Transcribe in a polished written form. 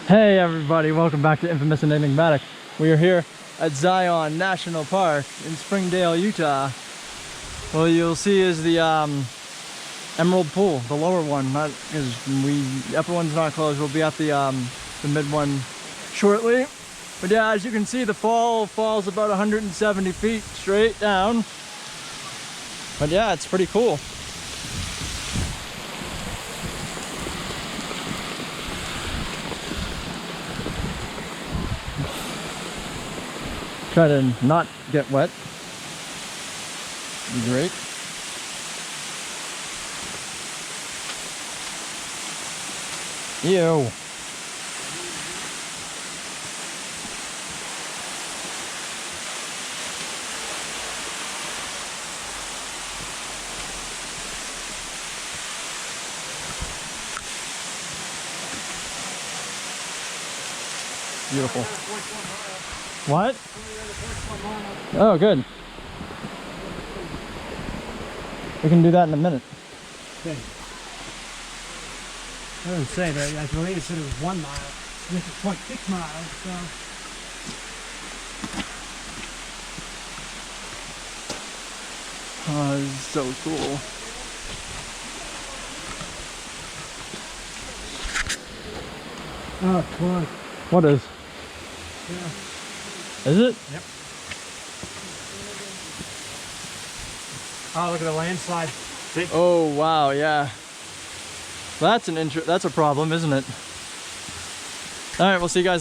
Hey everybody, welcome back to Infamous and Enigmatic. We are here at Zion National Park in Springdale, Utah. What you'll see is the Emerald Pool, the lower one. Not because the upper one's not closed. We'll be at the mid one shortly. But yeah, as you can see, the falls about 170 feet straight down. But yeah, it's pretty cool. Try to not get wet. Be great. Ew. Beautiful. What? Oh, good. We can do that in a minute. Okay. I didn't say that. I believe it said it was 1 mile. This is 0.6 miles, so. Oh, this is so cool. Oh, close. What is? Yeah. Is it? Yep. Oh, look at the landslide. See? Oh, wow, yeah. That's a problem, isn't it? All right, we'll see you guys.